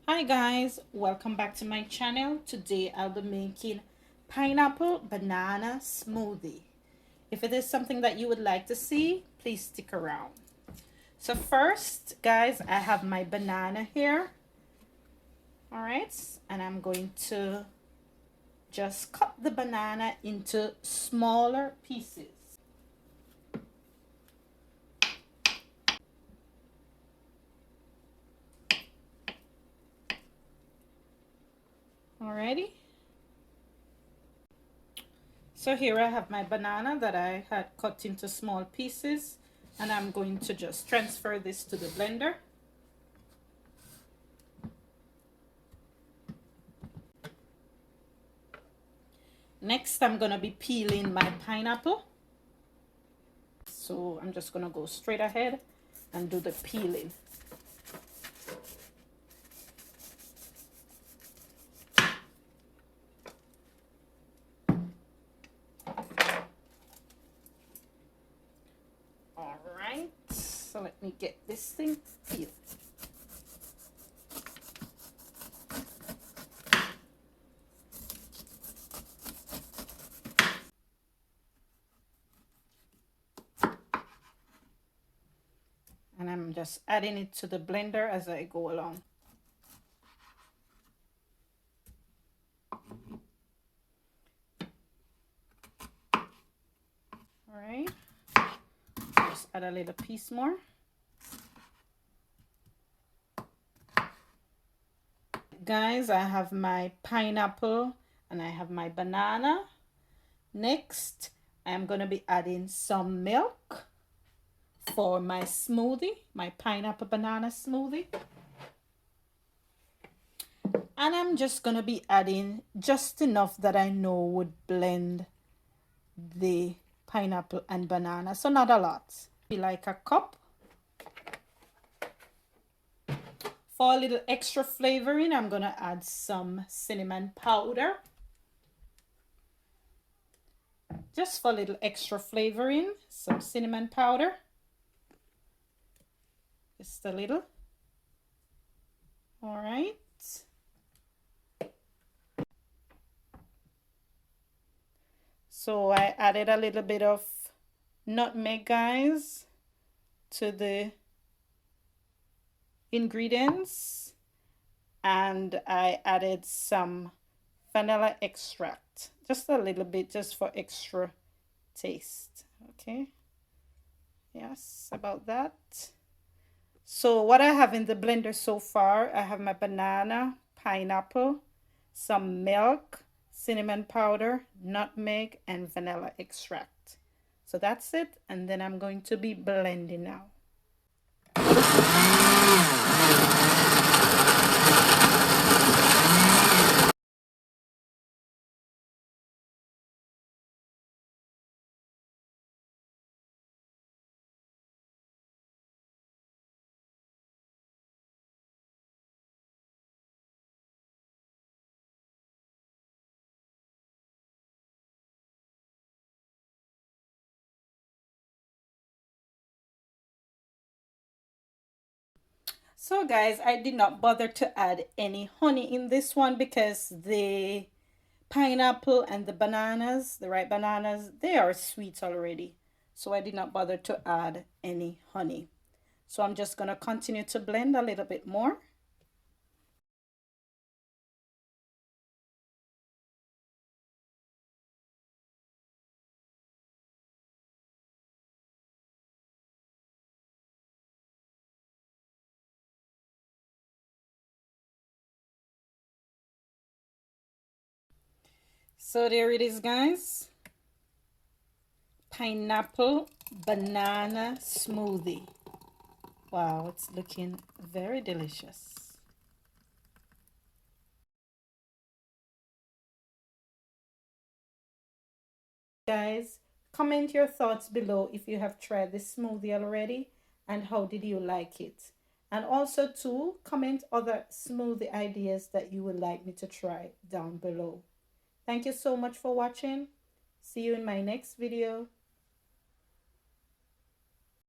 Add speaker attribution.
Speaker 1: Hi guys, welcome back to my channel. Today I'll be making pineapple banana smoothie. If it is something that you would like to see, please stick around. So first guys, I have my banana here. All right, and I'm going to just cut the banana into smaller pieces. Alrighty. So here I have my banana that I had cut into small pieces, and I'm going to just transfer this to the blender. Next, I'm gonna be peeling my pineapple. So I'm just gonna go straight ahead and do the peeling. All right, so let me get this thing peeled. And I'm just adding it to the blender as I go along. All right, just add a little piece more. Guys, I have my pineapple and I have my banana. Next, I'm gonna be adding some milk for my smoothie, my pineapple banana smoothie. And I'm just gonna be adding just enough that I know would blend the pineapple and banana, so not a lot. Be like a cup. For a little extra flavoring, I'm gonna add some cinnamon powder. Just for a little extra flavoring, some cinnamon powder. Just a little. All right. So I added a little bit of nutmeg, guys, to the ingredients, and I added some vanilla extract, just a little bit, just for extra taste. Okay, yes, about that. So what I have in the blender so far, I have my banana, pineapple, some milk, cinnamon powder, nutmeg, and vanilla extract. So that's it, and then I'm going to be blending now. So guys, I did not bother to add any honey in this one because the pineapple and the bananas, the ripe bananas, they are sweet already. So I did not bother to add any honey. So I'm just going to continue to blend a little bit more. So there it is, guys. Pineapple banana smoothie. Wow, it's looking very delicious. Guys, comment your thoughts below if you have tried this smoothie already and how did you like it. And also too, comment other smoothie ideas that you would like me to try down below. Thank you so much for watching. See you in my next video.